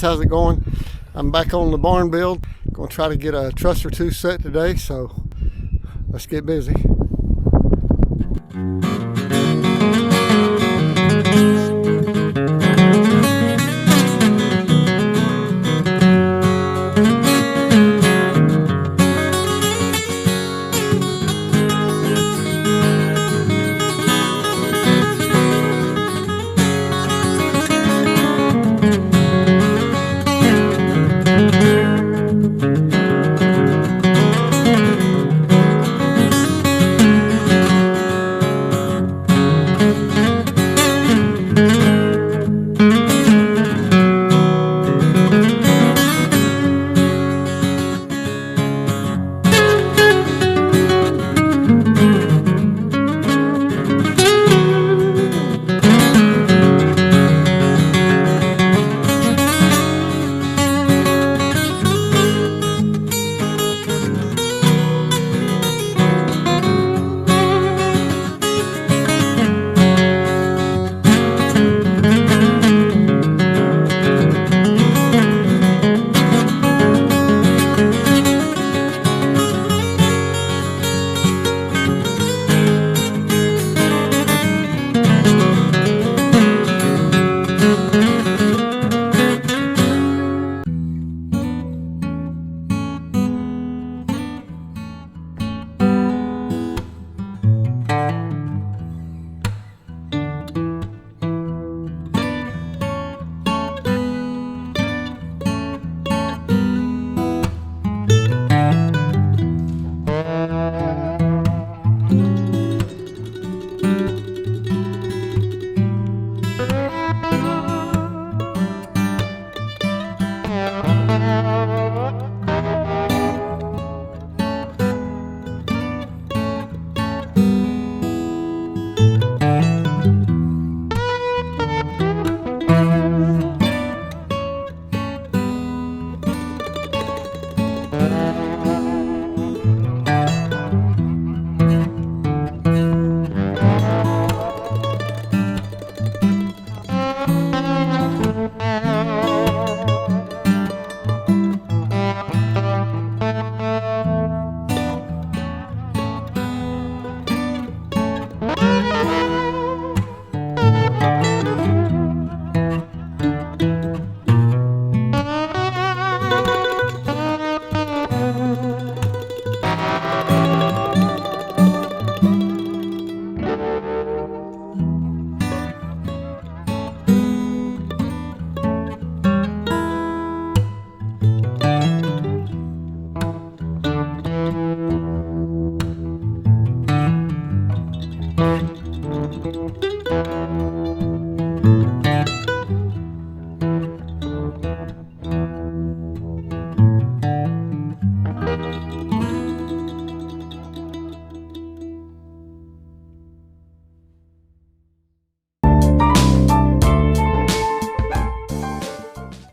How's it going? I'm back on the barn build. Gonna try to get a truss or two set today, so let's get busy.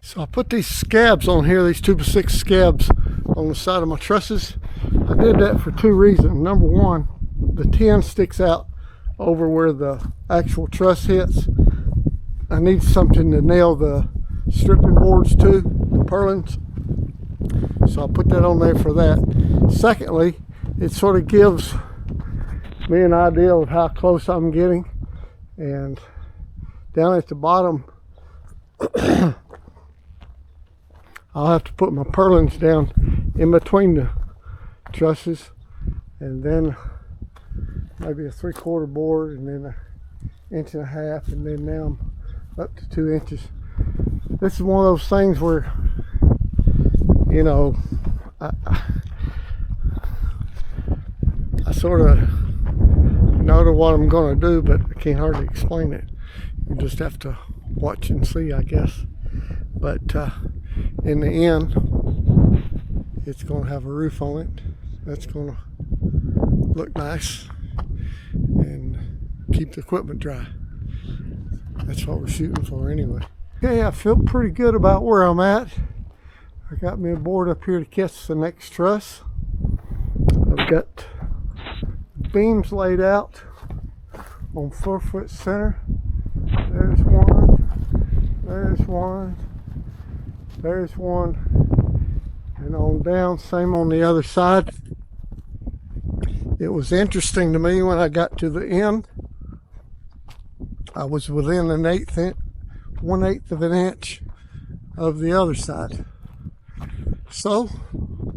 So I put these scabs on here, these 2x6 scabs on the side of my trusses. I did that for two reasons. Number one, the tin sticks out over where the actual truss hits. I need something to nail the stripping boards to, the purlins. So I put that on there for that. Secondly, it sort of gives me an idea of how close I'm getting. And down at the bottom, I'll have to put my purlins down in between the trusses, and then maybe a 3/4 board, and then an 1.5 inches, and then now I'm up to 2 inches. This is one of those things where, you know, I sort of know what I'm going to do, but I can't hardly explain it. You just have to watch and see, I guess. But in the end, it's going to have a roof on it. That's going to look nice and keep the equipment dry. That's what we're shooting for anyway. Okay, I feel pretty good about where I'm at. I got me a board up here to catch the next truss. I've got beams laid out on 4-foot center. There's one, There's one, and on down, same on the other side. It was interesting to me when I got to the end. I was within an 1/8 of an inch of the other side. So,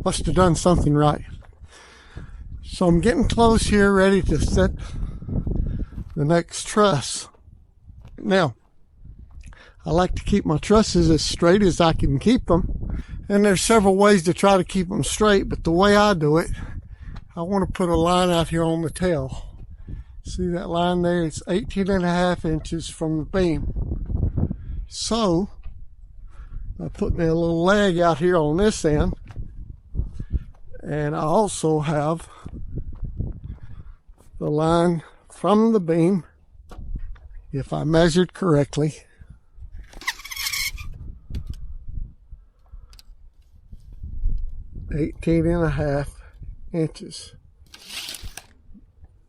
must have done something right. So I'm getting close here, ready to set the next truss. Now, I like to keep my trusses as straight as I can keep them. And there's several ways to try to keep them straight, but the way I do it, I want to put a line out here on the tail. See that line there? It's 18.5 inches from the beam. So, I put me a little leg out here on this end. And I also have the line from the beam, if I measured correctly, 18.5 inches.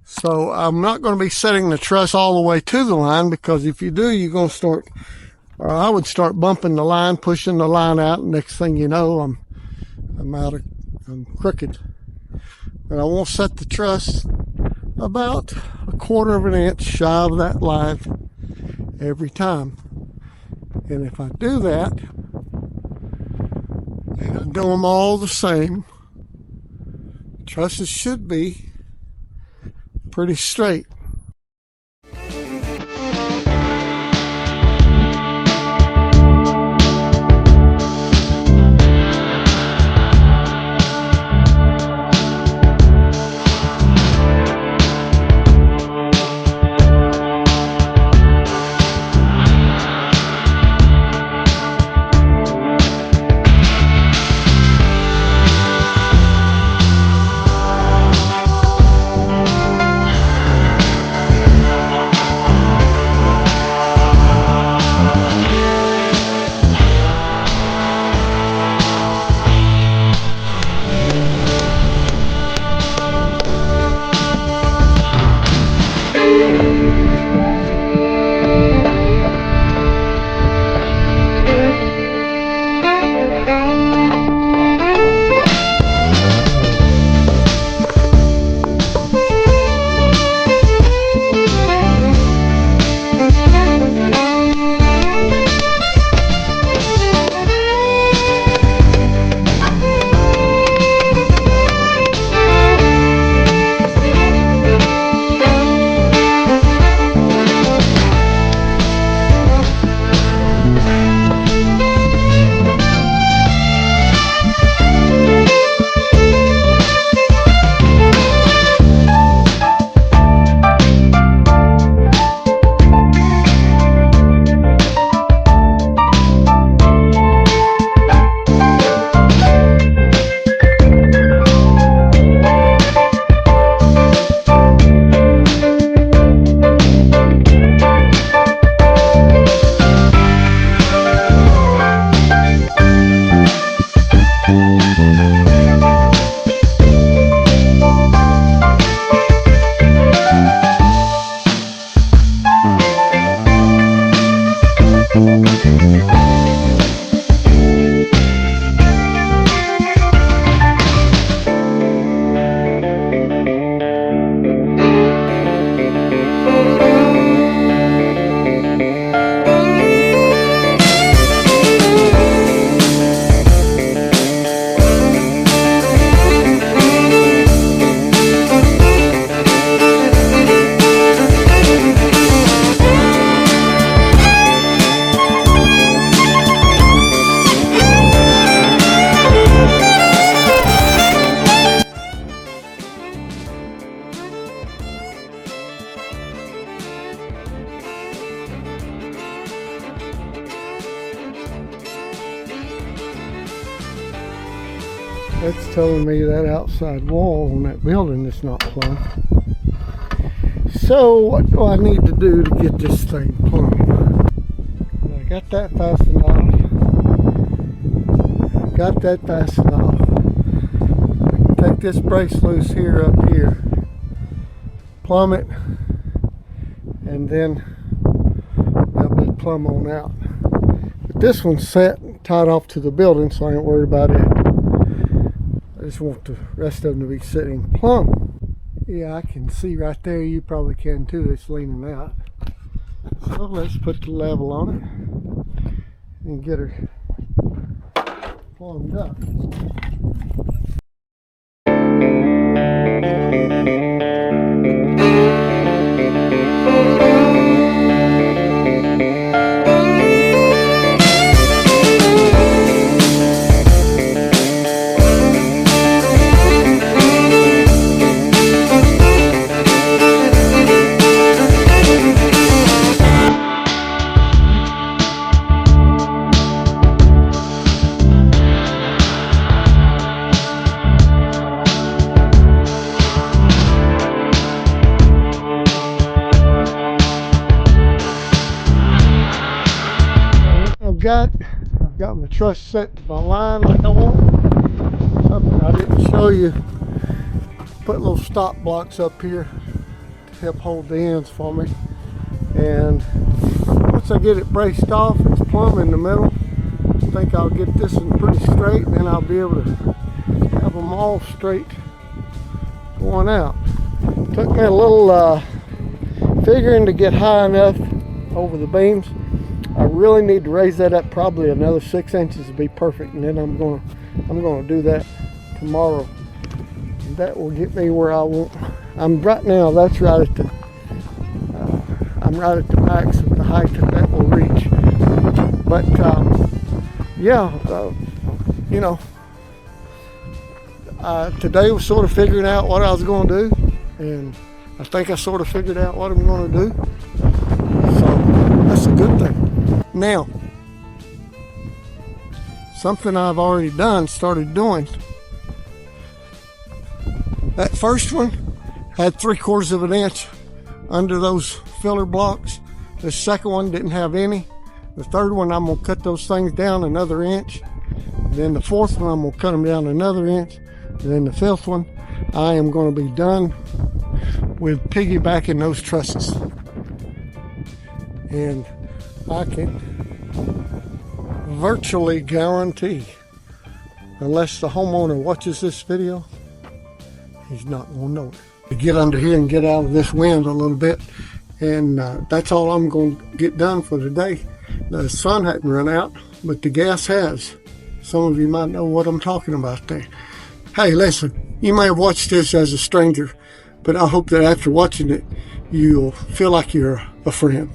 So I'm not going to be setting the truss all the way to the line, because if you do, you're going to start, or I would start bumping the line, pushing the line out, and next thing you know, I'm crooked. But I won't set the truss about 1/4 of an inch shy of that line every time. And if I do that, and I do them all the same, trusses should be pretty straight. That's telling me that outside wall on that building is not plumb. So what do I need to do to get this thing plumb? I got that fastened off. Got that fastened off. I can take this brace loose here up here, plumb it, and then that'll be plumb on out. But this one's set tied off to the building, so I ain't worried about it. I just want the rest of them to be sitting plumb. Yeah, I can see right there. You probably can too. It's leaning out. So let's put the level on it and get her plumbed up. I've got my truss set to my line like I want. Something I didn't show you. Put little stop blocks up here to help hold the ends for me. And once I get it braced off, it's plumb in the middle. I think I'll get this one pretty straight, and then I'll be able to have them all straight going out. Took me a little figuring to get high enough over the beams. I really need to raise that up probably another 6 inches to be perfect, and then I'm gonna do that tomorrow. And that will get me where I want. I'm right now. That's right at the. I'm right at the max of the height that will reach. But yeah, you know, today was sort of figuring out what I was going to do, and I think I sort of figured out what I'm going to do. So that's a good thing. Now, something I've already started doing. That first one had 3/4 of an inch under those filler blocks. The second one didn't have any. The third one, I'm gonna cut those things down another inch. Then the fourth one, I'm gonna cut them down another inch. And then the fifth one, I am gonna be done with piggybacking those trusses. And I can virtually guarantee, unless the homeowner watches this video, he's not going to know it. To get under here and get out of this wind a little bit, and that's all I'm going to get done for today. The sun hadn't run out, but the gas has. Some of you might know what I'm talking about there. Hey, listen, you may have watched this as a stranger, but I hope that after watching it, you'll feel like you're a friend.